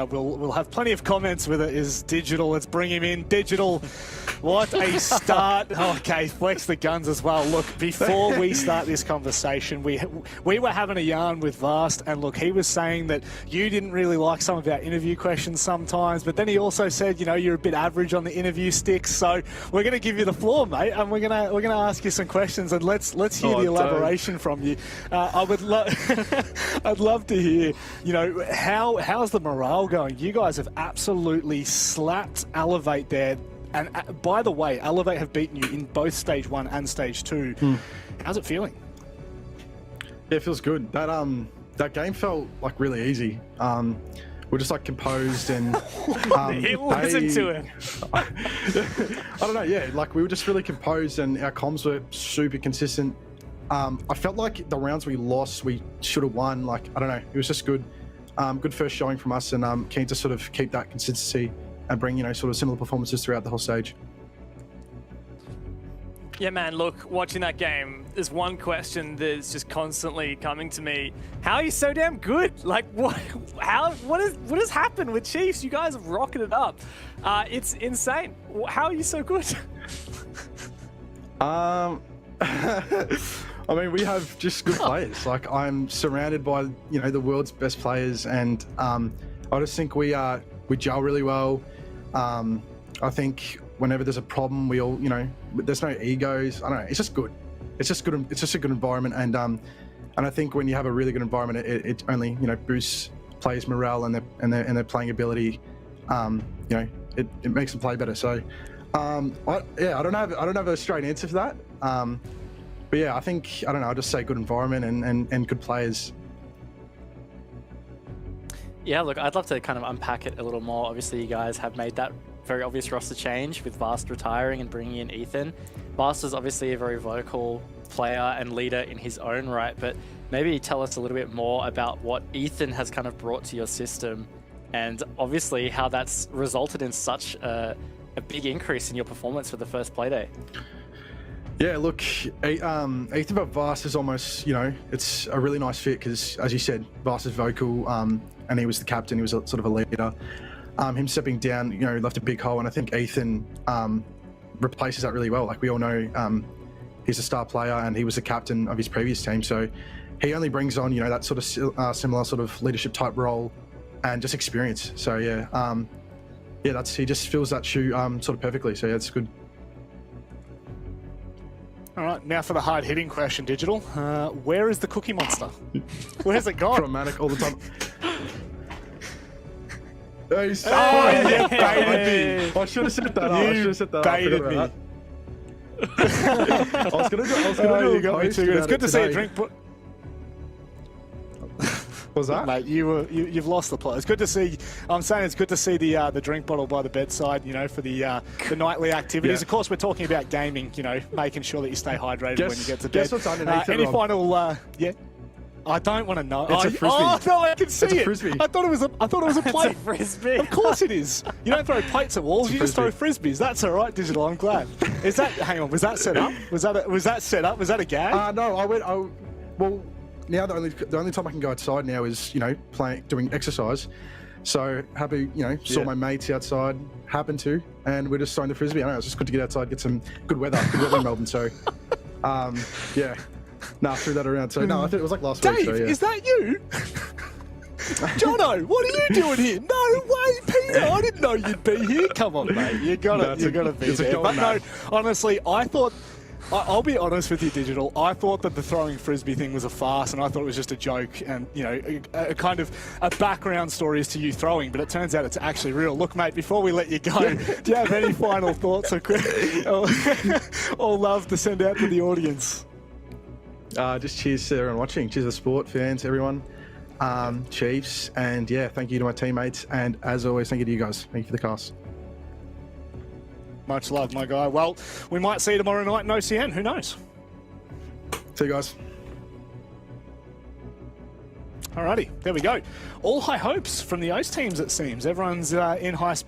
We'll have plenty of comments with it. Is Digital? Let's bring him in. Digital, what a start. Okay, flex the guns as well. Look, before we start this conversation, we were having a yarn with Vast, and look, he was saying that you didn't really like some of our interview questions sometimes, but then he also said, you know, you're a bit average on the interview sticks. So we're going to give you the floor, mate, and we're gonna ask you some questions, and let's hear the elaboration from you. I'd love to hear, you know, how's the morale going? You guys have absolutely slapped Elevate there. And by the way, Elevate have beaten you in both Stage 1 and Stage 2. How's it feeling? Yeah, it feels good. That game felt like really easy. We're just like composed and listen to it. I don't know, yeah, like we were just really composed and our comms were super consistent. I felt like the rounds we lost, we should have won. Like, I don't know, it was just good. Good first showing from us, and keen to sort of keep that consistency and bring, you know, sort of similar performances throughout the whole stage. Yeah, man, look, watching that game, there's one question that's just constantly coming to me. How are you so damn good? Like, what has happened with Chiefs? You guys have rocketed up. It's insane. How are you so good? I mean, we have just good players. Like, I'm surrounded by, you know, the world's best players, and I just think we gel really well. I think whenever there's a problem, we all, you know, there's no egos. I don't know. It's just good. It's just good. It's just a good environment, and I think when you have a really good environment, it only, you know, boosts players' morale and their playing ability. You know, it makes them play better. So, I don't have a straight answer for that. But yeah, I think, I don't know, I'll just say good environment and good players. Yeah, look, I'd love to kind of unpack it a little more. Obviously, you guys have made that very obvious roster change with Vast retiring and bringing in Ethan. Vast is obviously a very vocal player and leader in his own right, but maybe tell us a little bit more about what Ethan has kind of brought to your system, and obviously how that's resulted in such a big increase in your performance for the first Playday. Yeah, look, Ethan but Vast is almost, you know, it's a really nice fit because, as you said, Vast is vocal, and he was the captain, he was sort of a leader. Him stepping down, you know, left a big hole, and I think Ethan replaces that really well. Like, we all know he's a star player and he was the captain of his previous team, so he only brings on, you know, that sort of similar sort of leadership type role and just experience. So yeah, he just fills that shoe sort of perfectly. So yeah, it's good. All right, now for the hard-hitting question, Digital. Where is the Cookie Monster? Where's it gone? Dramatic all the time. You baited me. I should have set that up. I should have set that up. Baited me. I was gonna do you got me too good. It's good to see a drink. Was that? Mate, you've lost the plot. It's good to see. I'm saying it's good to see the drink bottle by the bedside, you know, for the nightly activities. Yeah. Of course, we're talking about gaming, you know, making sure that you stay hydrated when you get to bed. Guess what's underneath any final? Yeah. I don't want to know. It's a frisbee. Oh no, I can see it's a frisbee. I thought it was a plate. It's a frisbee. Of course it is. You don't throw plates at walls. You just throw frisbees. That's all right, Digital. I'm glad. Is that? Hang on. Was that set up? Was that set up? Was that a gag? No, well, now the only time I can go outside now is, you know, doing exercise. So happy, you know, saw my mates outside, happened to, and we're just throwing the frisbee. I know, it's just good to get outside, get some good weather in Melbourne. So, yeah. Nah, threw that around. So, no, I think it was like last Dave, week. So, yeah. Is that you? Jono, what are you doing here? No way, Peter. I didn't know you'd be here. Come on, mate. You gotta be there. But no, honestly, I'll be honest with you, Digital. I thought that the throwing frisbee thing was a farce, and I thought it was just a joke and, you know, a kind of a background story as to you throwing, but it turns out it's actually real. Look, mate, before we let you go, do you have any final thoughts or love to send out to the audience? Just cheers to everyone watching. Cheers to the sport, fans, everyone. Chiefs, and yeah, thank you to my teammates, and as always, thank you to you guys. Thank you for the cast. Much love, my guy. Well, we might see you tomorrow night in OCN. Who knows? See you guys. Alrighty, there we go. All high hopes from the OS teams, it seems. Everyone's in high spirits.